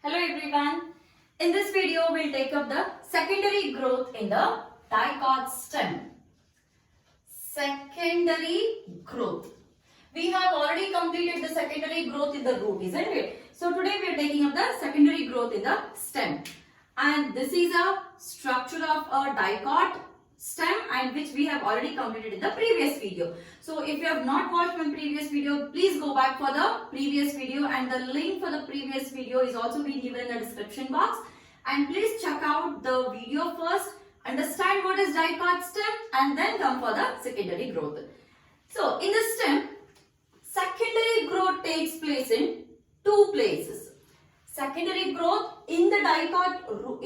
Hello everyone. In this video, we'll take up the secondary growth in the dicot stem. Secondary growth. We have already completed the secondary growth in the root, isn't it? So today we are taking up the secondary growth in the stem. And this is a structure of a dicot stem and which we have already completed in the previous video. So if you have not watched my previous video, please go back for the previous video, and the link for the previous video is also being given in the description box. And please check out the video first, understand what is dicot stem, and then come for the secondary growth. So in the stem, secondary growth takes place in two places. Secondary growth in the dicot root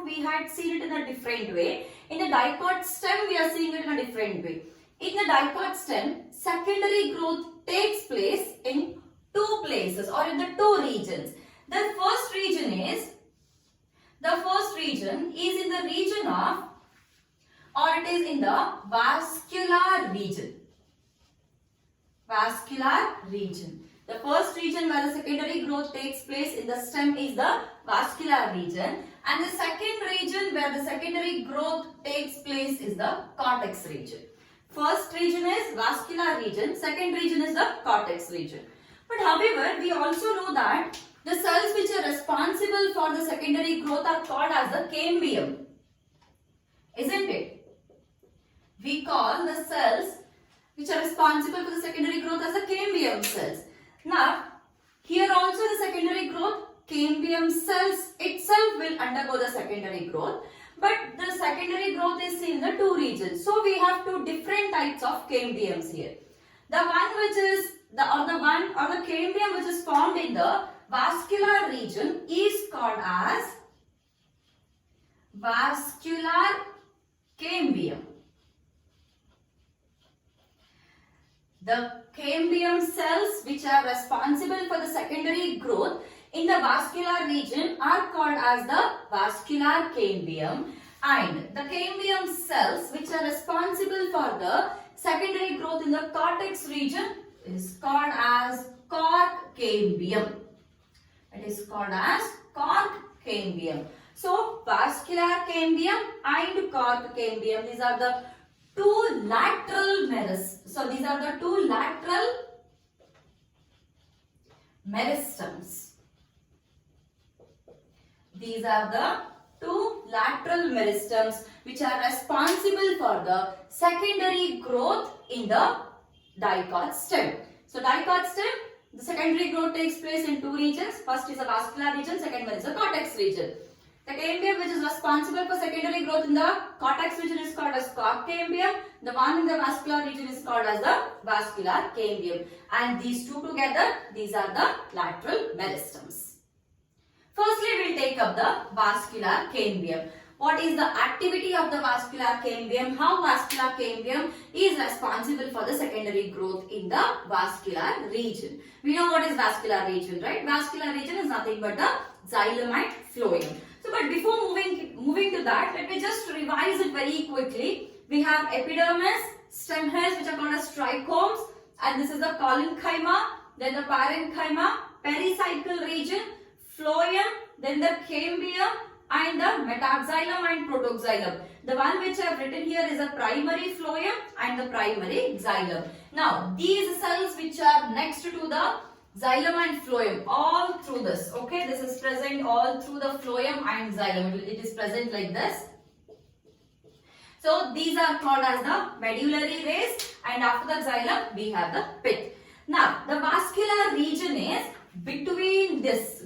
we had seen it in a different way. In the dicot stem we are seeing it in a different way. In the dicot stem, secondary growth takes place in two places or in the two regions. The first region is in the region of, or it is in the vascular region. Vascular region. The first region where the secondary growth takes place in the stem is the vascular region, and the second region where the secondary growth takes place is the cortex region. First region is vascular region, second region is the cortex region. But however, we also know that the cells which are responsible for the secondary growth are called as the cambium, isn't it? We call the cells which are responsible for the secondary growth as the cambium cells. Now, here also the secondary growth, cambium cells itself will undergo the secondary growth, but the secondary growth is seen in the two regions. So we have two different types of cambiums here. The one which is the cambium which is formed in the vascular region is called as vascular cambium. The cambium cells which are responsible for the secondary growth in the vascular region are called as the vascular cambium, and the cambium cells which are responsible for the secondary growth in the cortex region is called as cork cambium. It is called as cork cambium. So vascular cambium and cork cambium, these are the two lateral meristems. So these are the two lateral meristems. These are the two lateral meristems which are responsible for the secondary growth in the dicot stem. So dicot stem, the secondary growth takes place in two regions. First is the vascular region, second one is the cortex region. The cambium which is responsible for secondary growth in the cortex region is called as cork cambium. The one in the vascular region is called as the vascular cambium. And these two together, these are the lateral meristems. Firstly, we will take up the vascular cambium. What is the activity of the vascular cambium? How vascular cambium is responsible for the secondary growth in the vascular region? We know what is vascular region, right? Vascular region is nothing but the xylem and phloem. So, but before moving to that, let me just revise it very quickly. We have epidermis, stem hairs which are called as trichomes, and this is the collenchyma, then the parenchyma, pericycle region, phloem, then the cambium, and the metaxylem and protoxylem. The one which I have written here is the primary phloem and the primary xylem. Now, these cells which are next to the xylem and phloem, all through this, okay, this is present all through the phloem and xylem. It is present like this. So these are called as the medullary rays, and after the xylem we have the pit. Now the vascular region is between this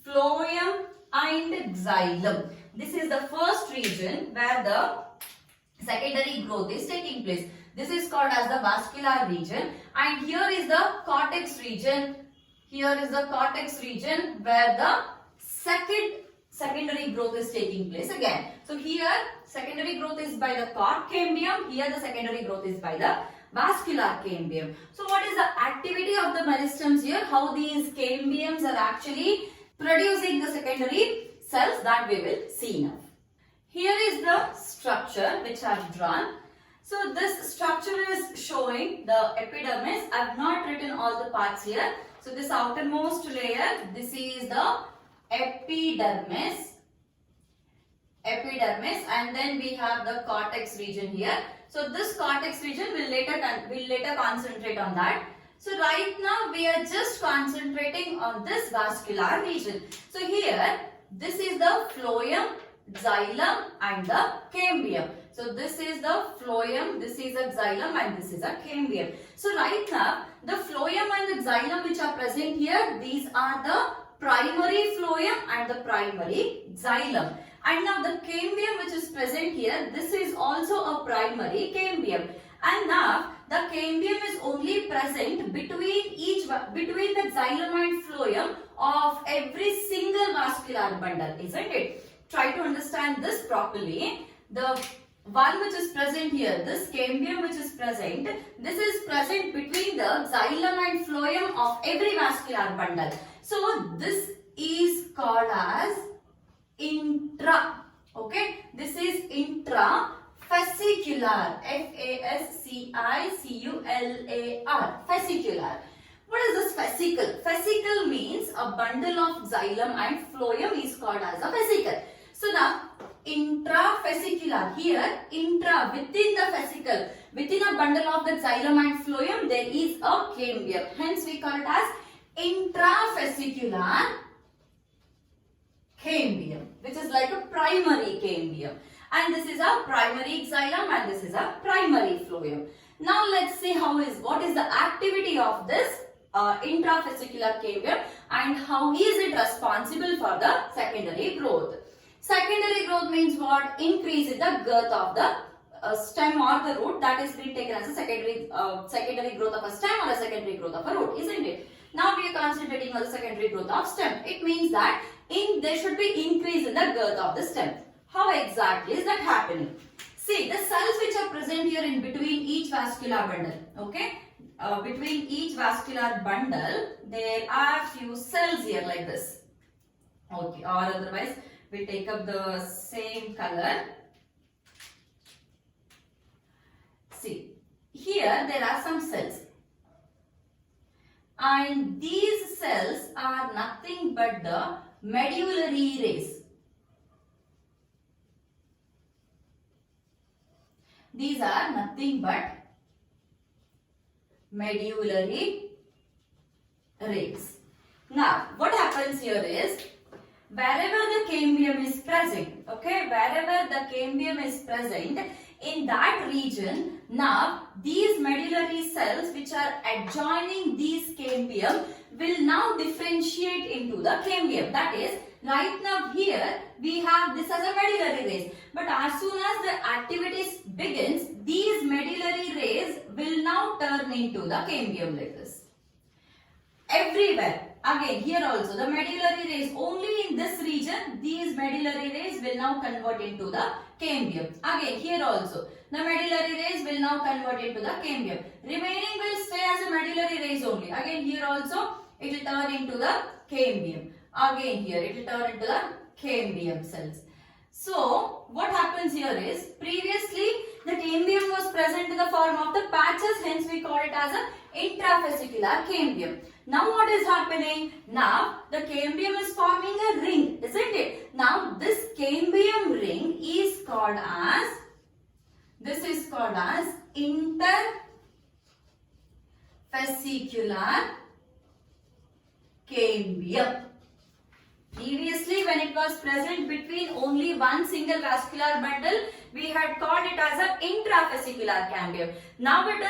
phloem and xylem. This is the first region where the secondary growth is taking place. This is called as the vascular region, and here is the cortex region. Here is the cortex region where the secondary growth is taking place again. So here secondary growth is by the cork cambium, here the secondary growth is by the vascular cambium. So what is the activity of the meristems here? How these cambiums are actually producing the secondary cells, that we will see now. Here is the structure which I have drawn. So this structure is showing the epidermis. I have not written all the parts here. So this outermost layer, this is the epidermis, and then we have the cortex region here. So this cortex region will later concentrate on that. So right now we are just concentrating on this vascular region. So here this is the phloem, xylem and the cambium. So this is the phloem, this is a xylem and this is a cambium. So right now the phloem and the xylem which are present here, these are the primary phloem and the primary xylem. And now the cambium which is present here, this is also a primary cambium. And now the cambium is only present between the xylem and phloem of every single vascular bundle, isn't it? Try to understand this properly. The one which is present here, this cambium which is present, this is present between the xylem and phloem of every vascular bundle. So this is called as intra. Okay, this is intrafascicular. Fascicular. Fascicular. What is this fascicle? Fascicle means a bundle of xylem and phloem is called as a fascicle. So now intrafascicular, here intra, within the fascicle, within a bundle of the xylem and phloem there is a cambium. Hence we call it as intrafascicular cambium, which is like a primary cambium. And this is a primary xylem and this is a primary phloem. Now let's see what is the activity of this intrafascicular cambium and how is it responsible for the secondary growth. Secondary growth means what? Increase in the girth of the stem or the root, that is being taken as a secondary growth of a stem or a secondary growth of a root, isn't it? Now we are concentrating on the secondary growth of stem. It means that there should be increase in the girth of the stem. How exactly is that happening? See, the cells which are present here in between each vascular bundle, okay? Between each vascular bundle, there are few cells here like this. Okay, or otherwise we take up the same color. See, here there are some cells. And these cells are nothing but the medullary rays. These are nothing but medullary rays. Now, what happens here is, wherever the cambium is present, okay, wherever the cambium is present, in that region, now these medullary cells which are adjoining these cambium will now differentiate into the cambium. That is, right now here we have this as a medullary rays, but as soon as the activities begins, these medullary rays will now turn into the cambium like this. Everywhere, again here also the medullary rays, only in this region these medullary rays will now convert into the cambium. Again here also the medullary rays will now convert into the cambium. Remaining will stay as a medullary rays only. Again here also it will turn into the cambium. Again here it will turn into the cambium cells. So what happens here is, previously the cambium was present in the form of the patches, hence we call it as a intrafascicular cambium. Now what is happening? Now the cambium is forming a ring, isn't it? Now this cambium ring is called as, interfascicular cambium. Previously, when it was present between only one single vascular bundle, we had called it as an intrafascicular cambium. Now it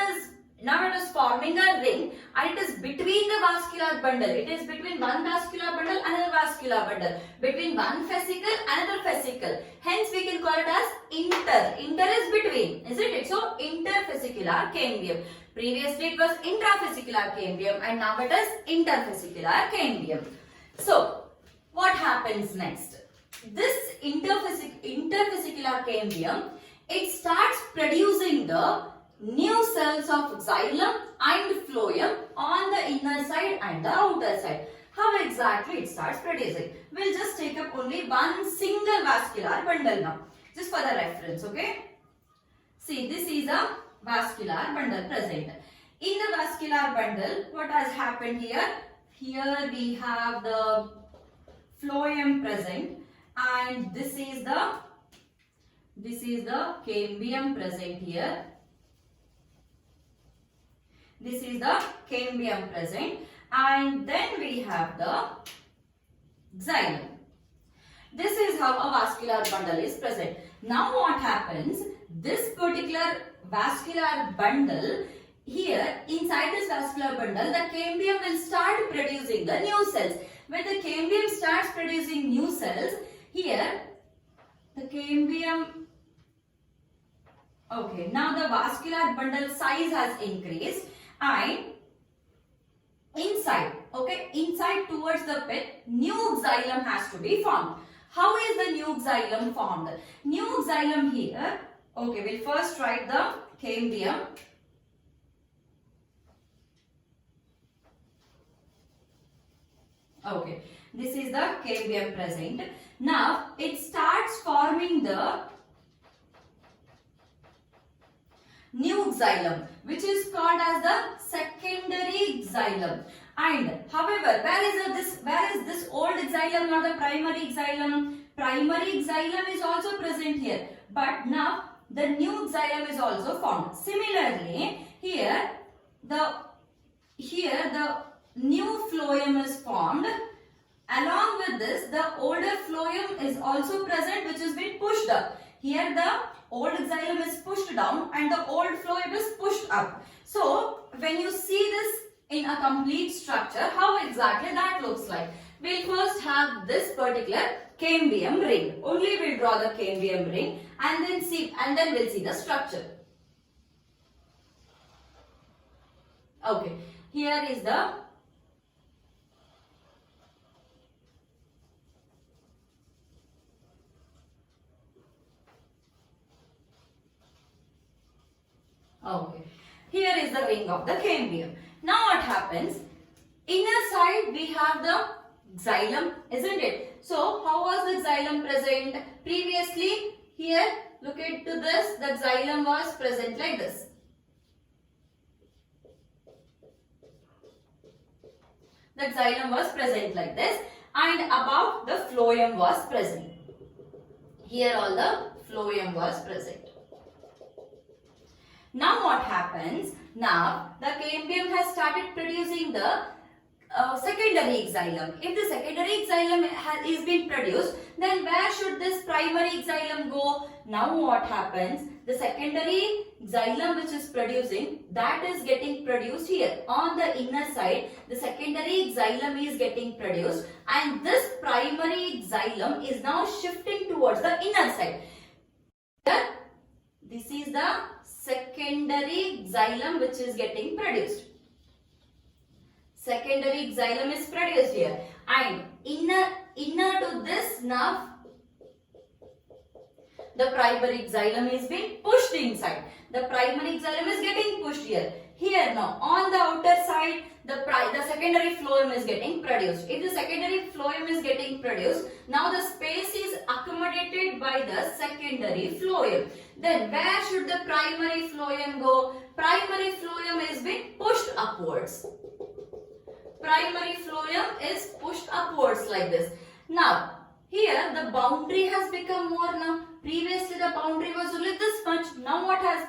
is forming a ring and it is between the vascular bundle. It is between one vascular bundle and another vascular bundle. Between one fascicle and another fascicle. Hence we can call it as inter. Inter is between, isn't it? So interfascicular cambium. Previously it was intrafascicular cambium and now it is interfascicular cambium. So what happens next? This interfascicular cambium, it starts producing the new cells of xylem and phloem on the inner side and the outer side. How exactly it starts producing? We'll just take up only one single vascular bundle now, just for the reference, okay? See, this is a vascular bundle present. In the vascular bundle, what has happened here? Here we have the phloem present, and this is the cambium present here. This is the cambium present, and then we have the xylem. This is how a vascular bundle is present. Now what happens? This particular vascular bundle, here inside this vascular bundle, the cambium will start producing the new cells. When the cambium starts producing new cells, here the cambium, okay, now the vascular bundle size has increased, and inside, okay, inside towards the pit, new xylem has to be formed. How is the new xylem formed? New xylem here, okay, we'll first write the cambium. Okay, this is the cambium present. Now it starts forming the new xylem, which is called as the secondary xylem. And however, where is this old xylem, not the primary xylem? Primary xylem is also present here, but now the new xylem is also formed. Similarly, here the new phloem is formed. Along with this, the older phloem is also present, which has been pushed up. Here the old xylem is pushed down and the old phloem is pushed up. So when you see this in a complete structure, how exactly that looks like? We'll first have this particular cambium ring. Only we'll draw the cambium ring and then we'll see the structure. Okay, here is the okay. Here is the ring of the cambium. Now what happens? Inner side we have the xylem, isn't it? So how was the xylem present? Previously, here look into this, the xylem was present like this. The xylem was present like this, and above the phloem was present. Here all the phloem was present. Now what happens? Now the cambium has started producing the secondary xylem. If the secondary xylem is being produced, then where should this primary xylem go? Now what happens? The secondary xylem which is producing, that is getting produced here. On the inner side, the secondary xylem is getting produced, and this primary xylem is now shifting towards the inner side. Here, this is the secondary xylem which is getting produced. Secondary xylem is produced here, and inner to this now the primary xylem is being pushed inside. The primary xylem is getting pushed here. Here now on the outer side the secondary phloem is getting produced. If the secondary phloem is getting produced, now the space is accommodated by the secondary phloem. Then where should the primary phloem go? Primary phloem is being pushed upwards. Primary phloem is pushed upwards like this. Now here the boundary has become more now. Previously the boundary was only this much. Now what has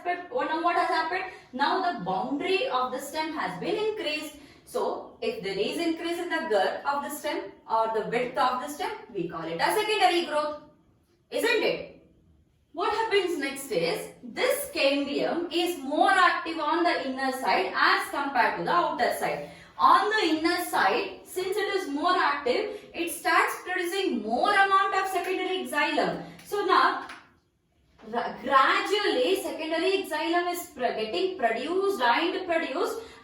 happened? Now the boundary of the stem has been increased. So if there is increase in the girth of the stem or the width of the stem, we call it a secondary growth, isn't it? What happens next is, this cambium is more active on the inner side as compared to the outer side. On the inner side, since it is more active, it starts producing more amount of secondary xylem. So now, gradually secondary xylem is getting produced,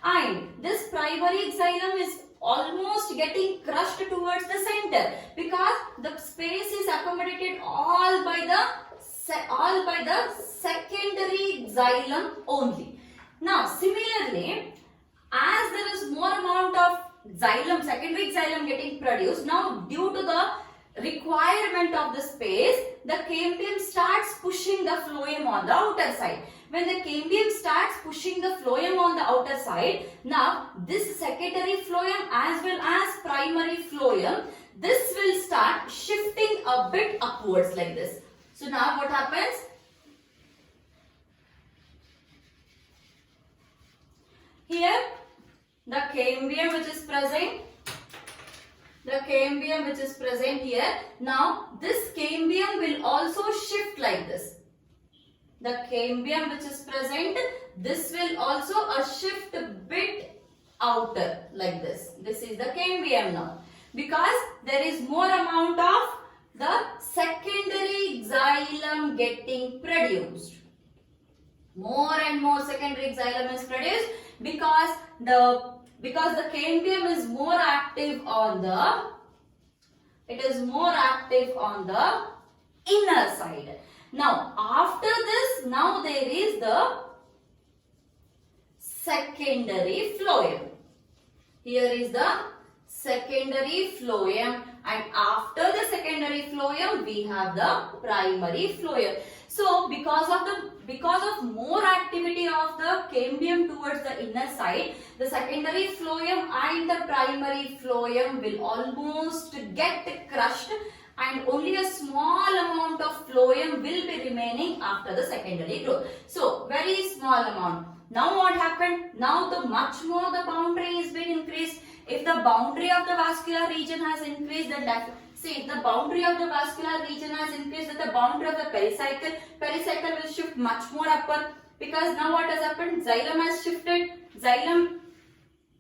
and this primary xylem is almost getting crushed towards the center, because the space is accommodated all by the secondary xylem only. Now similarly, as there is more amount of xylem, secondary xylem getting produced, now due to the requirement of the space, the cambium starts pushing the phloem on the outer side. When the cambium starts pushing the phloem on the outer side, now this secondary phloem as well as primary phloem, this will start shifting a bit upwards like this. So now what happens? Here, the cambium which is present, here. Now, this cambium will also shift like this. The cambium which is present, this will also shift a bit outer like this. This is the cambium now. Because there is more amount of the secondary xylem getting produced. More and more secondary xylem is produced because the cambium is more active on the inner side. Now after this, now there is the secondary phloem. Here is the secondary phloem, and after the secondary phloem we have the primary phloem. So because of more activity of the cambium towards the inner side, the secondary phloem and the primary phloem will almost get crushed, and only a small amount of phloem will be remaining after the secondary growth. So very small amount. Now what happened? Now the much more the boundary is been increased. If the boundary of the vascular region has increased, then if the boundary of the vascular region has increased, then the boundary of the pericycle will shift much more upper, because now what has happened? Xylem has shifted. Xylem,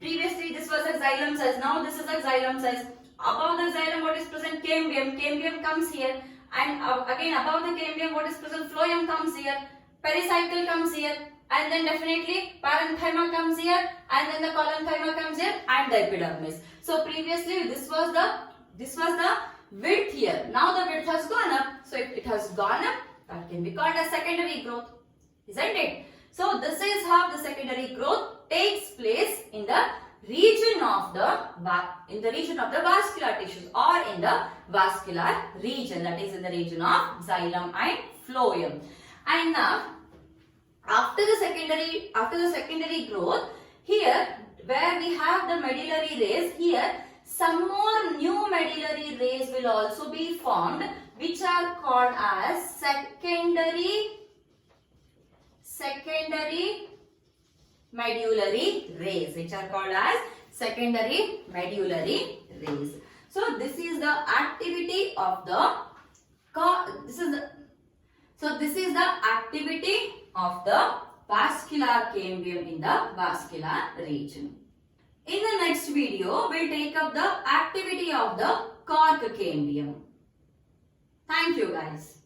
previously this was a xylem size, now this is a xylem size. Above the xylem what is present? Cambium. Cambium comes here, and again above the cambium what is present? Phloem comes here, pericycle comes here, and then definitely parenchyma comes here, and then the collenchyma comes here, and the epidermis. So previously this was the width here. Now the width has gone up. So if it has gone up, that can be called as secondary growth, isn't it? So this is how the secondary growth takes place in the region of the vascular tissues, or in the vascular region, that is in the region of xylem and phloem. And now after the secondary growth, here where we have the medullary rays, here some more new medullary rays will also be formed, which are called as secondary medullary rays, So this is the activity of the vascular cambium in the vascular region. In the next video, we'll take up the activity of the cork cambium. Thank you guys.